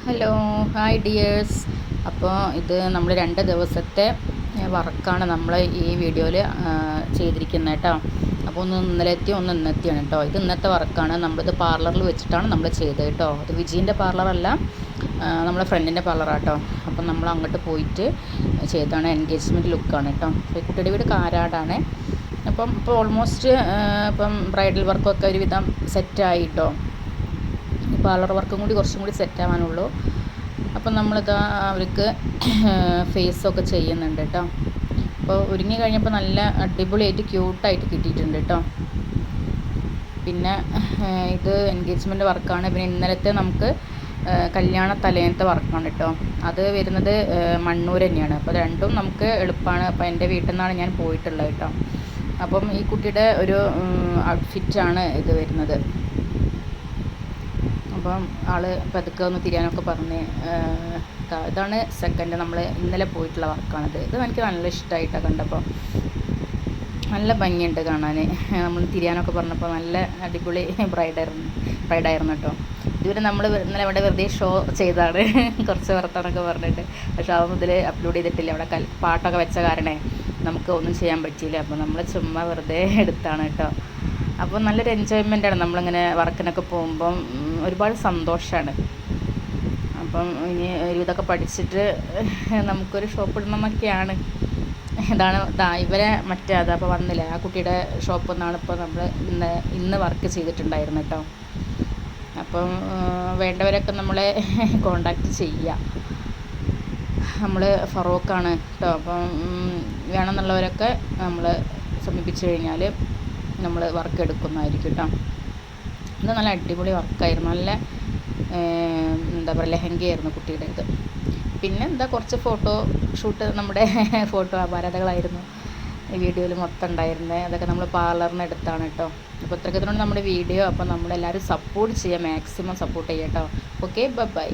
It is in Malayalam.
Hello hi dears. അപ്പോൾ ഇത് നമ്മൾ 2 ദിവസത്തെ വർക്കാണ് നമ്മൾ ഈ വീഡിയോയിൽ ചെയ്തിരിക്കുന്നത് കേട്ടോ. അപ്പോൾ ഒന്ന് ഇന്നലത്തെ ഒന്ന് ഇന്നത്തെയാണ് കേട്ടോ. ഇത് ഇന്നത്തെ വർക്കാണ്. നമ്മളിത് പാർലറിൽ വെച്ചിട്ടാണ് നമ്മൾ ചെയ്തത് കേട്ടോ. അത് വിജീൻ്റെ പാർലറല്ല, നമ്മളെ ഫ്രണ്ടിൻ്റെ പാർലറാണ് കേട്ടോ. അപ്പം നമ്മൾ അങ്ങോട്ട് പോയിട്ട് ചെയ്തതാണ്. എൻഗേജ്മെൻറ്റ് ലുക്കാണ് കേട്ടോ. അപ്പോൾ കുട്ടിയുടെ വീട് കാരാടാണ്. അപ്പം ഇപ്പോൾ ഓൾമോസ്റ്റ് ഇപ്പം ബ്രൈഡൽ വർക്കൊക്കെ ഒരുവിധം സെറ്റായി കേട്ടോ. പാർലർ വർക്കും കൂടി കുറച്ചും കൂടി സെറ്റ് ആവാനുള്ളൂ. അപ്പം നമ്മളിതാ അവർക്ക് ഫേസൊക്കെ ചെയ്യുന്നുണ്ട് കേട്ടോ. അപ്പോൾ ഒരുങ്ങി കഴിഞ്ഞപ്പോൾ നല്ല അടിപൊളിയായിട്ട് ക്യൂട്ടായിട്ട് കിട്ടിയിട്ടുണ്ട് കേട്ടോ. പിന്നെ ഇത് എൻഗേജ്മെൻറ്റ് വർക്കാണ്. പിന്നെ ഇന്നലത്തെ നമുക്ക് കല്യാണ തലേന്നത്തെ വർക്കാണ് കേട്ടോ. അത് വരുന്നത് മണ്ണൂർ തന്നെയാണ്. അപ്പോൾ രണ്ടും നമുക്ക് എളുപ്പമാണ്. അപ്പോൾ എൻ്റെ വീട്ടിൽ നിന്നാണ് ഞാൻ പോയിട്ടുള്ളത് കേട്ടോ. അപ്പം ഈ കുട്ടിയുടെ ഒരു ഔട്ട്ഫിറ്റാണ് ഇത് വരുന്നത്. അപ്പം ആൾ പതുക്കെ ഒന്ന് തിരിയാനൊക്കെ പറഞ്ഞ് ഇതാണ് സെക്കൻഡ് നമ്മൾ ഇന്നലെ പോയിട്ടുള്ള വർക്കാണിത്. ഇത് എനിക്ക് നല്ല ഇഷ്ടമായിട്ടാണ് കണ്ടപ്പോൾ. നല്ല ഭംഗിയുണ്ട് കാണാൻ. നമ്മൾ തിരിയാനൊക്കെ പറഞ്ഞപ്പോൾ നല്ല അടിപൊളി ബ്രൈഡായിരുന്നു കേട്ടോ. ഇതുവരെ നമ്മൾ ഇന്നലെ അവിടെ വെറുതെ ഷോ ചെയ്താണ്, കുറച്ച് വർത്താനൊക്കെ പറഞ്ഞിട്ട്. പക്ഷെ അത് മുതൽ അപ്ലോഡ് ചെയ്തിട്ടില്ല. അവിടെ പാട്ടൊക്കെ വെച്ച കാരണേ നമുക്ക് ഒന്നും ചെയ്യാൻ പറ്റിയില്ല. അപ്പോൾ നമ്മൾ ചുമ്മാ വെറുതെ എടുത്താണ് കേട്ടോ. അപ്പോൾ നല്ലൊരു എൻജോയ്മെൻറ്റാണ് നമ്മളിങ്ങനെ വർക്കിനൊക്കെ പോകുമ്പം. ഒരുപാട് സന്തോഷമാണ്. അപ്പം ഇനി ഒരു ഇതൊക്കെ പഠിച്ചിട്ട് നമുക്കൊരു ഷോപ്പ് ഇടണമെന്നൊക്കെയാണ്. ഇതാണ് ഇവരെ മറ്റേ അപ്പോൾ വന്നില്ല ആ കുട്ടിയുടെ ഷോപ്പിൽ നിന്നാണ് ഇപ്പോൾ നമ്മൾ ഇന്ന് വർക്ക് ചെയ്തിട്ടുണ്ടായിരുന്നു കേട്ടോ. അപ്പം വേണ്ടവരൊക്കെ നമ്മളെ കോണ്ടാക്റ്റ് ചെയ്യുക. നമ്മൾ ഫറൂഖാണ് കേട്ടോ. അപ്പം വേണമെന്നുള്ളവരൊക്കെ നമ്മൾ സമീപിച്ചു കഴിഞ്ഞാൽ നമ്മൾ വർക്ക് എടുക്കുന്നതായിരിക്കും കേട്ടോ. ഇത് നല്ല അടിപൊളി വർക്കായിരുന്നു. നല്ല എന്താ പറയുക, ലെഹങ്കയായിരുന്നു കുട്ടിയുടെ ഇത്. പിന്നെ എന്താ കുറച്ച് ഫോട്ടോ ഷൂട്ട്, നമ്മുടെ ഫോട്ടോ അപാരതകളായിരുന്നു ഈ വീഡിയോയിൽ മൊത്തം ഉണ്ടായിരുന്നത്. അതൊക്കെ നമ്മൾ പാർലറിന് എടുത്താണ് കേട്ടോ. അപ്പോൾ ഇത്രയ്ക്ക് നമ്മുടെ വീഡിയോ. അപ്പോൾ നമ്മളെല്ലാവരും സപ്പോർട്ട് ചെയ്യുക, മാക്സിമം സപ്പോർട്ട് ചെയ്യുക കേട്ടോ. Okay, by.